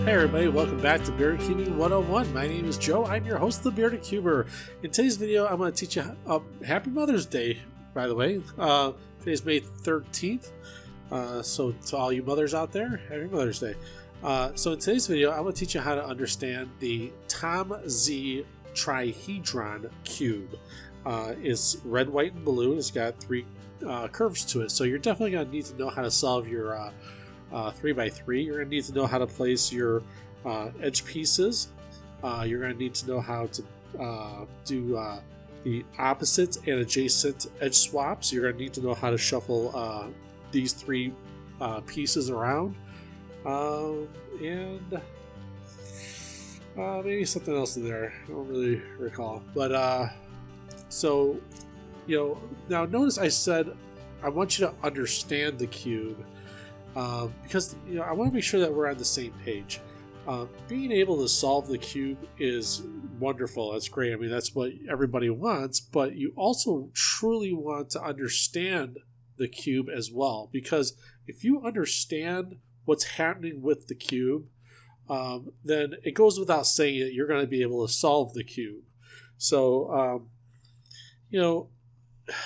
Hey everybody, welcome back to Bearded Cubing 101. My name is Joe. I'm your host, the Bearded Cuber. In today's video, I'm going to teach you Happy Mother's Day, by the way. Today's May 13th, so to all you mothers out there, Happy Mother's Day. So in today's video, I'm going to teach you how to understand the 3x3x3 Trihedron cube. It's red, white, and blue, and it's got three curves to it. So you're definitely going to need to know how to solve your 3x3. You're going to need to know how to place your edge pieces. You're going to need to know how to do the opposite and adjacent edge swaps. You're going to need to know how to shuffle these three pieces around. And maybe something else in there. I don't really recall. But so, now notice I said I want you to understand the cube. Because I want to make sure that we're on the same page. Being able to solve the cube is wonderful. That's great. I mean, that's what everybody wants. But you also truly want to understand the cube as well. Because if you understand what's happening with the cube, then it goes without saying that you're going to be able to solve the cube. So,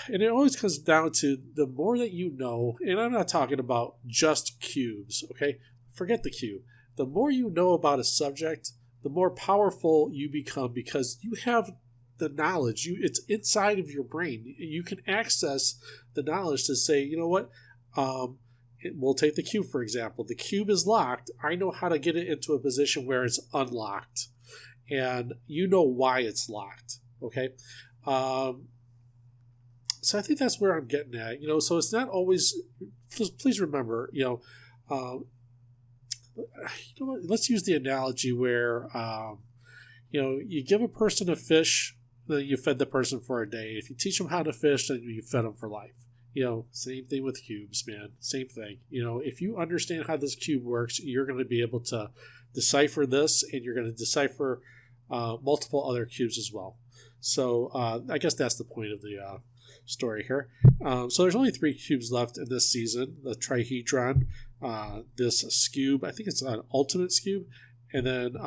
and it always comes down to the more that you know, and I'm not talking about just cubes, okay? Forget the cube. The more you know about a subject, the more powerful you become because you have the knowledge. It's inside of your brain. You can access the knowledge to say, you know what? We'll take the cube, for example. The cube is locked. I know how to get it into a position where it's unlocked. And you know why it's locked, okay? So I think that's where I'm getting at, so it's not always, please remember, let's use the analogy where, you give a person a fish, then you fed the person for a day. If you teach them how to fish, then you fed them for life. Same thing with cubes, man. Same thing. If you understand how this cube works, you're going to be able to decipher this, and you're going to decipher multiple other cubes as well. So I guess that's the point of the story here. So there's only 3 cubes left in this season: the Trihedron, this Scube, I think it's an Ultimate Scube, and then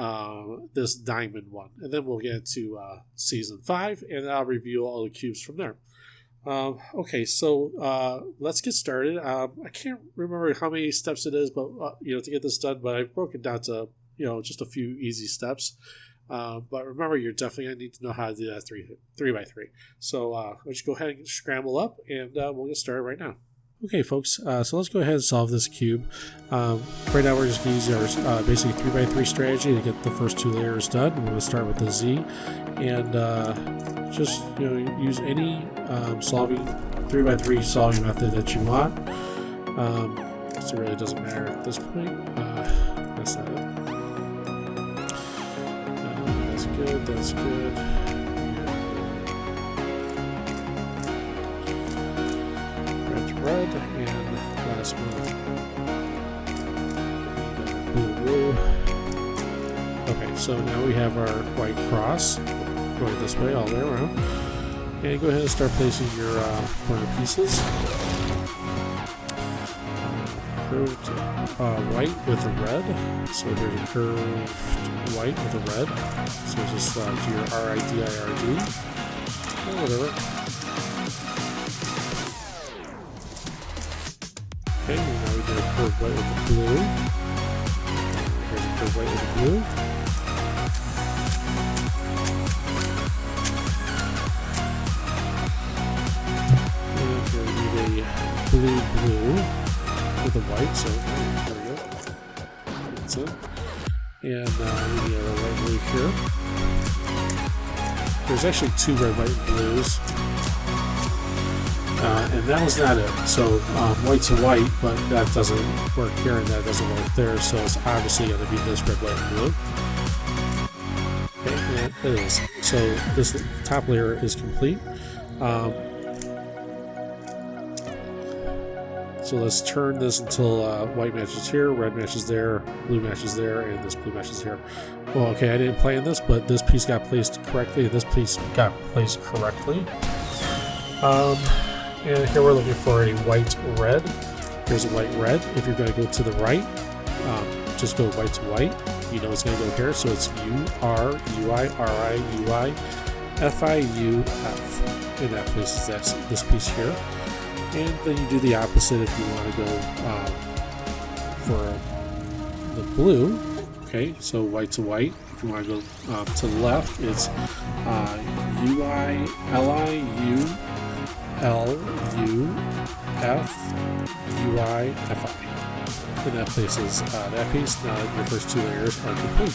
this Diamond one. And then we'll get to season 5, and I'll review all the cubes from there. Okay, so let's get started. I can't remember how many steps it is, but to get this done. But I've broken down to just a few easy steps. But remember, you're definitely going to need to know how to do that 3x3. So let's go ahead and scramble up, and we'll get started right now. Okay, folks, so let's go ahead and solve this cube. Right now we're just going to use our basically 3x3 strategy to get the first 2 layers done. We're going to start with the Z, and just use any solving 3x3 solving method that you want. So it really doesn't matter at this point. That's not it. Good, that's good. Red to red, and last one. Blue. Okay, so now we have our white cross going this way all the way around. And go ahead and start placing your corner pieces. Curved white with a red. So here's a curved white with a red. So just do your RIDIRD or whatever. Okay, and now we did a curved white with the blue. Here's a curved white with the blue. And here we need a blue with a white, so there we go. That's it. And we need a red blue here. There's actually 2 red, white, and blues. And that was not it. So white's a white, but that doesn't work here and that doesn't work there. So it's obviously going to be this red, white, and blue. Okay, and it is. So this top layer is complete. So let's turn this until white matches here, red matches there, blue matches there, and this blue matches here. Well, okay, I didn't plan this, but this piece got placed correctly, and this piece got placed correctly. And here we're looking for a white-red. Here's a white-red. If you're going to go to the right, just go white to white. you know it's going to go here. So it's U-R, U-I, R-I, U-I, F-I-U-F. And that places this piece here. And then you do the opposite if you want to go for the blue. Okay, so white to white. If you want to go to the left, it's U-I-L-I-U-L-U-F-U-I-F-I. And that places that piece. Now your first two layers are complete.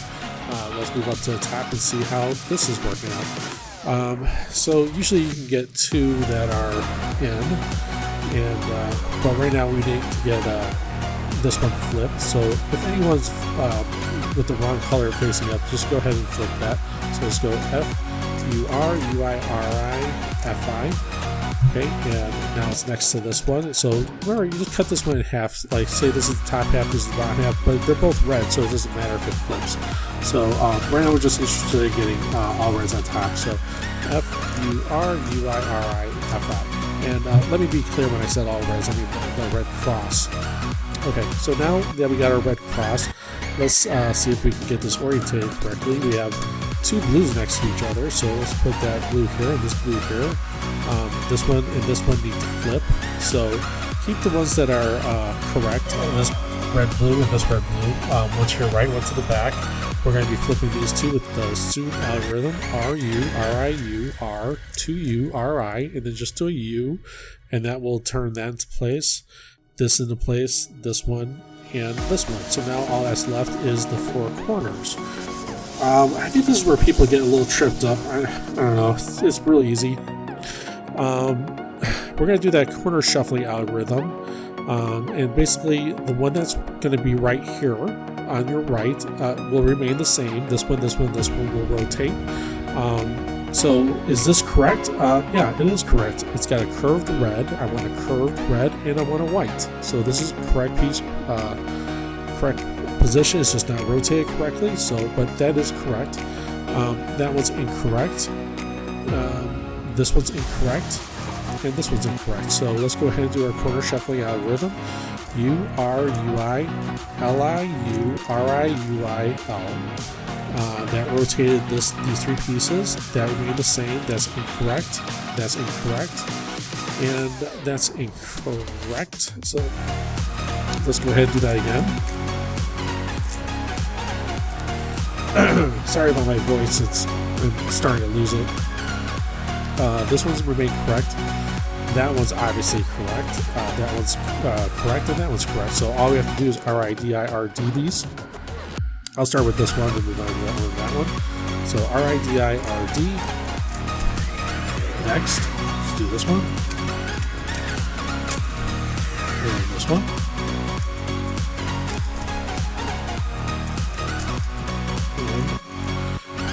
Let's move up to the top and see how this is working out. So usually you can get two that are in, and but right now we need to get this one flipped. So if anyone's with the wrong color facing up, just go ahead and flip that. So let's go F-U-R-U-I-R-I-F-I. Okay, and now it's next to this one. So remember, you just cut this one in half. Like, say this is the top half, this is the bottom half, but they're both red, so it doesn't matter if it flips. So right now we're just interested in getting all reds on top. So F-U-R-U-I-R-I-F-I. And let me be clear when I said all reds, I mean the red cross. Okay, so now that we got our red cross, let's see if we can get this orientated correctly. We have two blues next to each other, so let's put that blue here and this blue here. This one and this one need to flip, so keep the ones that are correct. This red blue and this red blue, one to your right, one to the back. We're going to be flipping these two with the student algorithm, R-U, R-I-U, R, 2U, R-I, and then just do a U, and that will turn that into place, this into place, this one, and this one. So now all that's left is the four corners. I think this is where people get a little tripped up. I don't know. It's real easy. We're going to do that corner shuffling algorithm. And basically, the one that's going to be right here on your right will remain the same. This one will rotate. So is this correct? Yeah, it is correct. It's got a curved red. I want a curved red and I want a white. So this is a correct piece, correct position. It's just not rotated correctly. So, but that is correct. That one's incorrect. This one's incorrect. And this one's incorrect. So let's go ahead and do our corner shuffling algorithm. U-R-U-I-L-I-U-R-I-U-I-L. That rotated these three pieces. That remained the same. That's incorrect. That's incorrect. And that's incorrect. So let's go ahead and do that again. Sorry about my voice. I'm starting to lose it. This one's remained correct. That one's obviously correct. That one's correct, and that one's correct. So all we have to do is R-I-D-I-R-D these. I'll start with this one and move on to that one. So R-I-D-I-R-D. Next, let's do this one. And this one.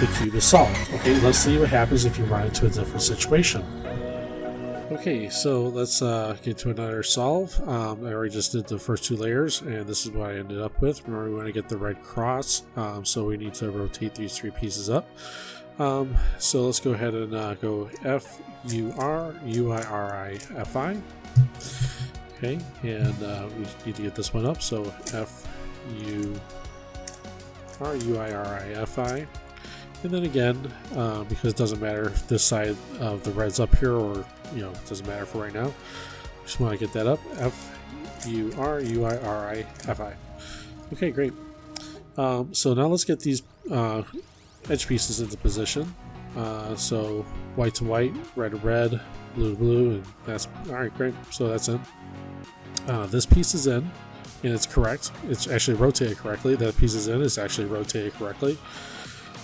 The cube is solved. Okay, let's see what happens if you run into a different situation. Okay, so let's get to another solve. I already just did the first two layers, and this is what I ended up with. Remember, we want to get the red cross, so we need to rotate these three pieces up. So let's go ahead and go F-U-R-U-I-R-I-F-I. Okay, and we need to get this one up, so F-U-R-U-I-R-I-F-I. And then again, because it doesn't matter if this side of the red's up here or, it doesn't matter for right now. Just want to get that up. F-U-R-U-I-R-I-F-I. Okay, great. So now let's get these edge pieces into position. So white to white, red to red, blue to blue, and that's all right. Great. So that's in. This piece is in, and it's correct. It's actually rotated correctly. That piece is in. It's actually rotated correctly.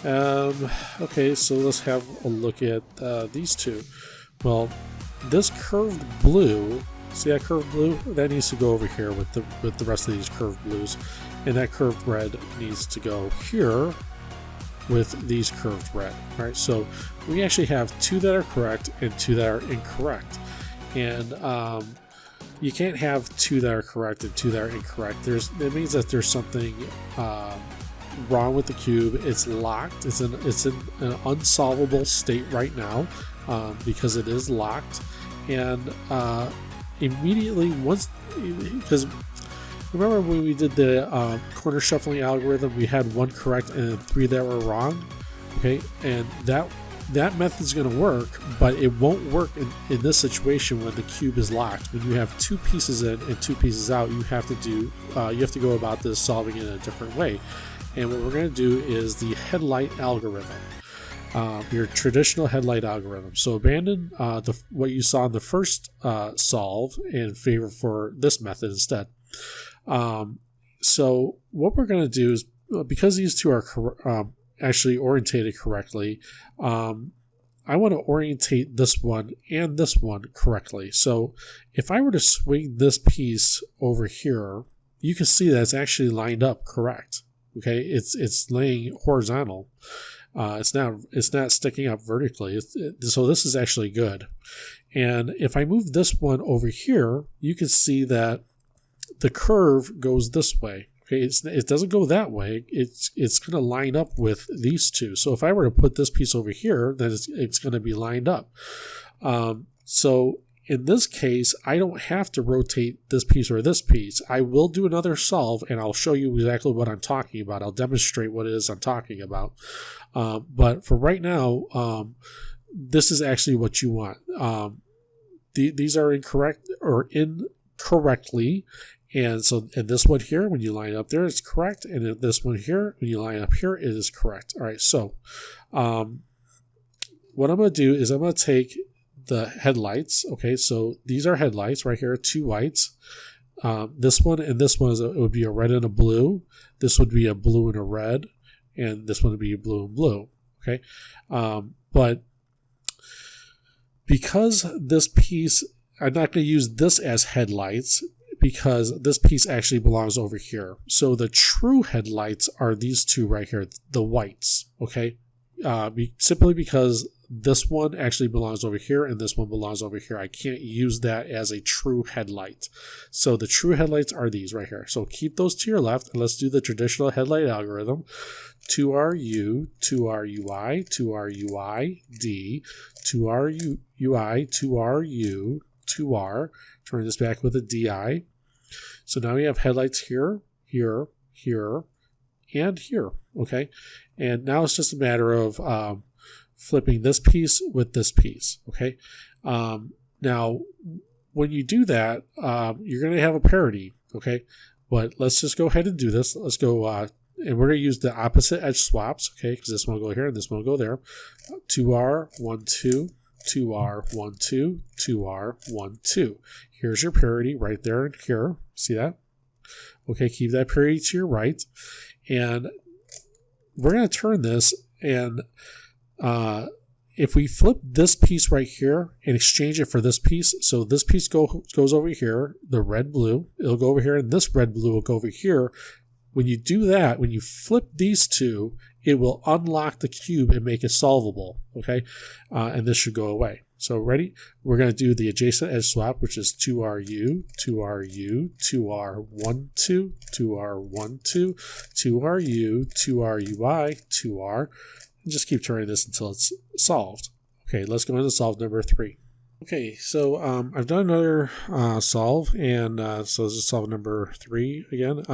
Okay, so let's have a look at these two. Well, this curved blue, see that curved blue? That needs to go over here with the rest of these curved blues, and that curved red needs to go here with these curved red. All right, so we actually have two that are correct and two that are incorrect, and you can't have two that are correct and two that are incorrect. It means that there's something wrong with the cube. It's locked. It's in an unsolvable state right now because it is locked. And immediately because remember when we did the corner shuffling algorithm, we had 1 correct and 3 that were wrong? Okay, and that method is going to work, but it won't work in this situation when the cube is locked. When you have 2 pieces in and 2 pieces out, you have to go about this solving it in a different way. And what we're going to do is the headlight algorithm, your traditional headlight algorithm. So abandon what you saw in the first solve in favor for this method instead. So what we're going to do is, because these two are actually orientated correctly, I want to orientate this one and this one correctly. So if I were to swing this piece over here, you can see that it's actually lined up correct. Okay, it's laying horizontal. It's not sticking up vertically. So this is actually good. And if I move this one over here, you can see that the curve goes this way. Okay, it doesn't go that way. It's going to line up with these two. So if I were to put this piece over here, then it's going to be lined up. So in this case, I don't have to rotate this piece or this piece. I will do another solve, and I'll show you exactly what I'm talking about. I'll demonstrate what it is I'm talking about. But for right now, this is actually what you want. These are incorrect or incorrectly. And this one here, when you line up there, it's correct. And this one here, when you line up here, it is correct. All right, so what I'm going to do is I'm going to take the headlights. Okay, so these are headlights right here, 2 whites. This one and this one, it would be a red and a blue. This would be a blue and a red. And this one would be a blue and blue. Okay, but because this piece, I'm not going to use this as headlights, because this piece actually belongs over here. So the true headlights are these two right here, the whites, okay? Simply because this one actually belongs over here and this one belongs over here. I can't use that as a true headlight. So the true headlights are these right here. So keep those to your left, and let's do the traditional headlight algorithm. 2RU, 2RUI, 2RUI, D, 2RUI, 2RU, 2R. Turn this back with a DI. So now we have headlights here, here, here, and here, okay? And now it's just a matter of flipping this piece with this piece, okay? Now, when you do that, you're going to have a parity, okay? But let's just go ahead and do this. Let's go, and we're going to use the opposite edge swaps, okay? Because this one will go here and this one will go there. 2R, 1, 2. 2R, 1, 2, 2R, 1, 2. Here's your parity right there and here. See that? Okay, keep that parity to your right. And we're going to turn this, and if we flip this piece right here and exchange it for this piece, so this piece goes over here, the red-blue, it'll go over here, and this red-blue will go over here. When you do that, when you flip these two, it will unlock the cube and make it solvable, okay? And this should go away. So ready? We're going to do the adjacent edge swap, which is 2RU, 2RU, 2R, 1, 2, 2R, 1, 2, 2RU, 2RUI, 2R, and just keep turning this until it's solved. Okay, let's go into solve number 3. Okay, so I've done another solve, and so this is solve number 3 again.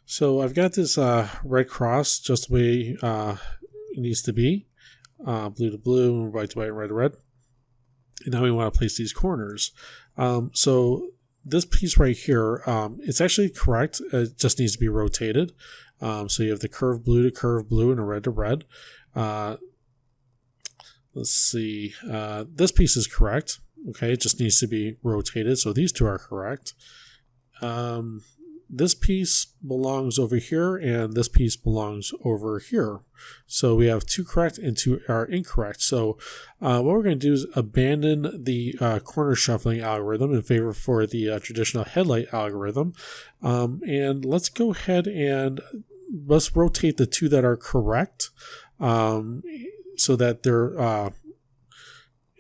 So I've got this red cross just the way it needs to be, blue to blue, white to white, red to red. And now we want to place these corners. So this piece right here, it's actually correct. It just needs to be rotated. So you have the curved blue to curved blue and a red to red. Let's see. This piece is correct. Okay, it just needs to be rotated. So these two are correct. This piece belongs over here, and this piece belongs over here. So we have 2 correct and 2 are incorrect. So what we're going to do is abandon the corner shuffling algorithm in favor for the traditional headlight algorithm. And let's go ahead and let's rotate the 2 that are correct, so that they're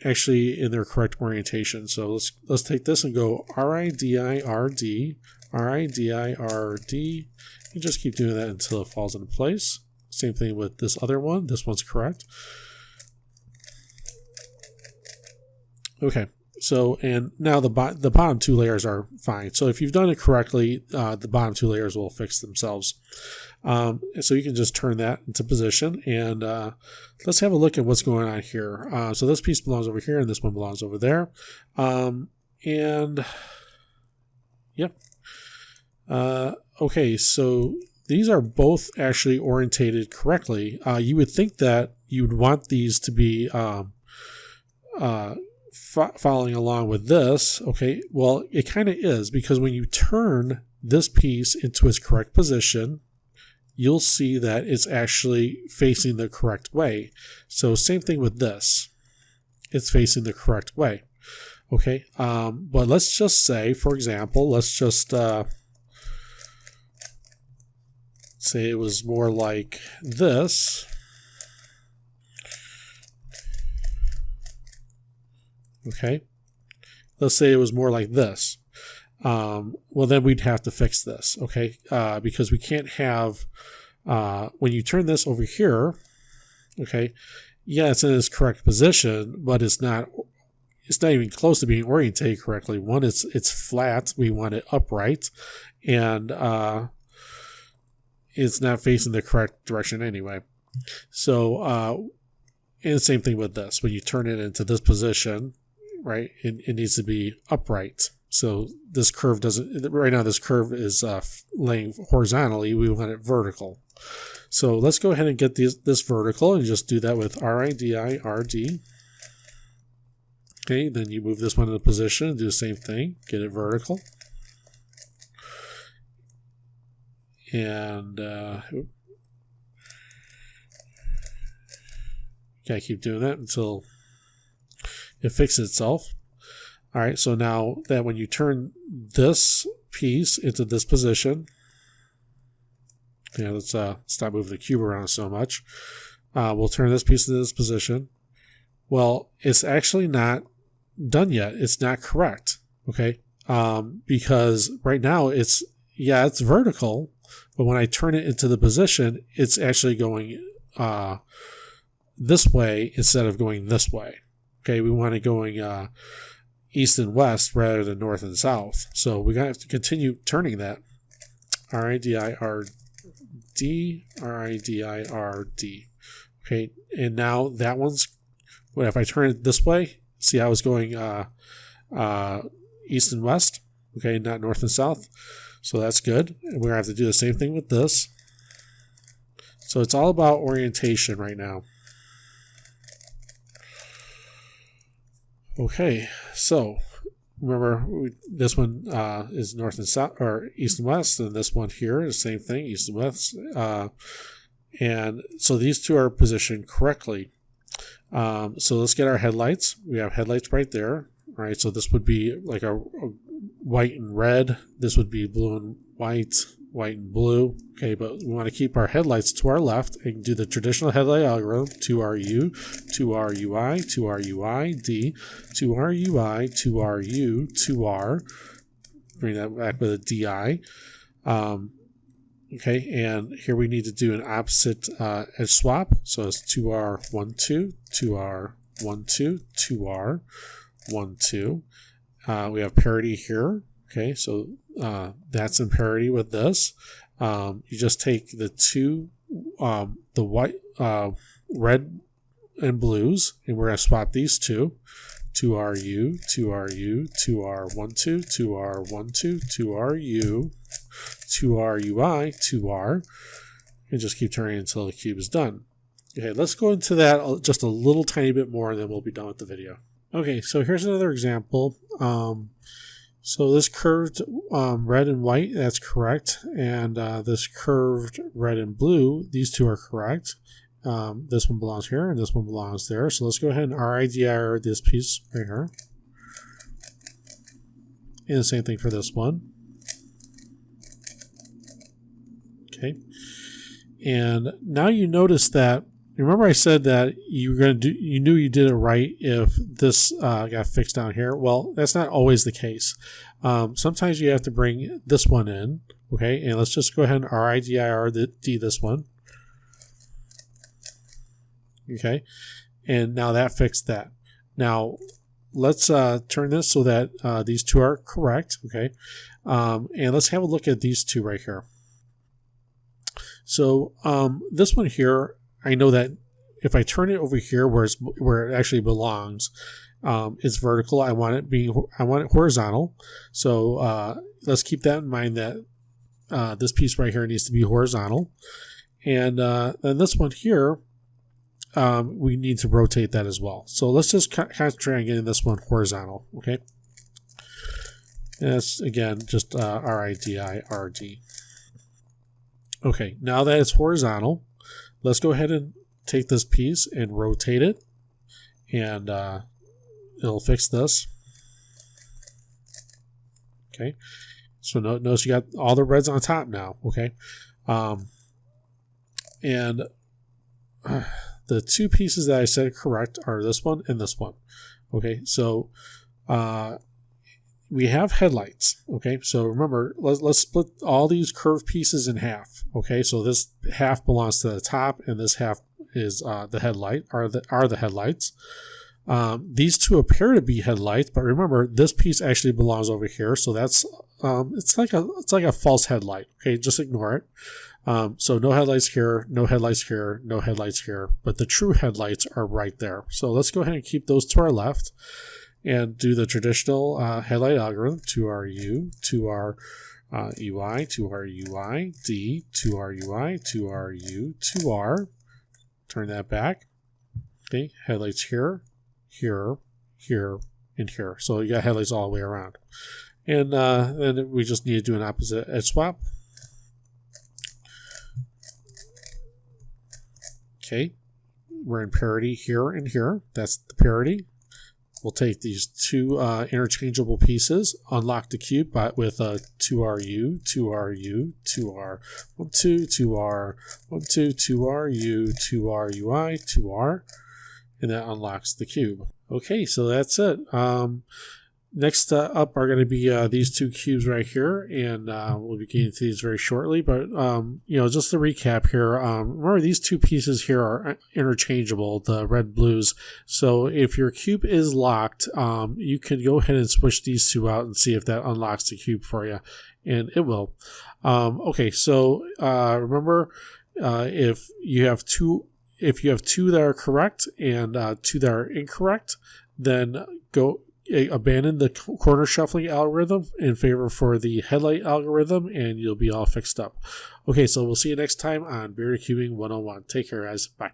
actually in their correct orientation. So let's take this and go RIDIRD, RIDIRD, and just keep doing that until it falls into place. Same thing with this other one. This one's correct. Okay, So, and now the bottom two layers are fine. So if you've done it correctly, the bottom two layers will fix themselves. So you can just turn that into position, and let's have a look at what's going on here. So this piece belongs over here, and this one belongs over there. And yep. Okay, so these are both actually orientated correctly. You would think that you would want these to be following along with this. Okay, well, it kind of is, because when you turn this piece into its correct position, you'll see that it's actually facing the correct way. So same thing with this. It's facing the correct way. Okay, but let's just say, for example, let's just say it was more like this. Okay, let's say it was more like this. Well, then we'd have to fix this, okay? Because we can't have, when you turn this over here, okay, yeah, it's in its correct position, but it's not even close to being oriented correctly. One, it's flat. We want it upright, and it's not facing the correct direction anyway. So, and the same thing with this. When you turn it into this position, right, it needs to be upright. So this curve doesn't, right now this curve is laying horizontally. We want it vertical. So let's go ahead and get this vertical, and just do that with RIDI, RD. Okay, then you move this one into position and do the same thing. Get it vertical. And gotta keep doing that until it fixes itself. All right, so now that when you turn this piece into this position, let's stop moving the cube around so much. We'll turn this piece into this position. Well, it's actually not done yet. It's not correct, okay? Because right now it's vertical, but when I turn it into the position, it's actually going this way instead of going this way. Okay, we want it going east and west rather than north and south. So we're going to have to continue turning that. RIDI, RIDI. Okay, and now that one's, what if I turn it this way? See how it's going east and west? Okay, not north and south. So that's good. And we're going to have to do the same thing with this. So it's all about orientation right now. Okay, so remember this one is north and south, or east and west, and this one here is the same thing, east and west. And so these two are positioned correctly. So let's get our headlights. We have headlights right there. All right, so this would be like a white and red. This would be blue and white, white and blue. Okay, but we want to keep our headlights to our left and do the traditional headlight algorithm: 2RU, 2RUI, 2RUI, D, 2RUI, 2RU, 2R. Bring that back with a DI. Okay, and here we need to do an opposite edge swap. So it's 2R12, 2R12, 2R12. We have parity here. Okay, so that's in parity with this. You just take the two, the white, red and blues, and we're going to swap these two. 2RU, 2RU, 2R12, 2R12, 2RU, 2RUI, 2R, and just keep turning until the cube is done. Okay, let's go into that just a little tiny bit more, and then we'll be done with the video. Okay, so here's another example. So this curved red and white, that's correct. And this curved red and blue, these two are correct. This one belongs here and this one belongs there. So let's go ahead and RIDI this piece right here. And the same thing for this one. Okay. And now you notice that, remember I said that you were going to do, you knew you did it right if this got fixed down here. Well, that's not always the case. Sometimes you have to bring this one in. Okay. And let's just go ahead and RIDI this one. Okay, and now that fixed that. Now, let's turn this so that these two are correct, okay? And let's have a look at these two right here. So this one here, I know that if I turn it over here where it actually belongs, it's vertical. I want it horizontal. So let's keep that in mind, that this piece right here needs to be horizontal. And then this one here, we need to rotate that as well. So let's just concentrate on getting this one horizontal, okay? And that's, again, just R-I-D-I-R-D. Okay, now that it's horizontal, let's go ahead and take this piece and rotate it, and it'll fix this. Okay, so notice you got all the reds on top now, okay? And the two pieces that I said correct are this one and this one. Okay, so we have headlights. Okay, so remember, let's split all these curved pieces in half. Okay, so this half belongs to the top, and this half is the headlight. Are the headlights? These two appear to be headlights, but remember, this piece actually belongs over here. So that's it's like a false headlight. Okay, just ignore it. So no headlights here, no headlights here, no headlights here, but the true headlights are right there. So let's go ahead and keep those to our left and do the traditional headlight algorithm: 2RU, 2R UI, 2R UI, D, 2R UI, 2RU, 2R. Turn that back. Okay, headlights here, here, here, and here. So you got headlights all the way around. And then we just need to do an opposite edge swap. Okay, we're in parity here and here. That's the parity. We'll take these two interchangeable pieces, unlock the cube with 2RU, 2RU, 2R, 1, 2, 2R, 1, 2, 2RU, 2RUI, 2R, and that unlocks the cube. Okay, so that's it. Next up are going to be these two cubes right here, and we'll be getting to these very shortly. But just to recap here, remember these two pieces here are interchangeable, the red blues. So if your cube is locked, you can go ahead and switch these two out and see if that unlocks the cube for you, and it will. Okay, so remember, if you have two that are correct and two that are incorrect, then abandon the corner shuffling algorithm in favor for the headlight algorithm, and you'll be all fixed up. Okay, so we'll see you next time on Barrier Cubing 101. Take care, guys. Bye.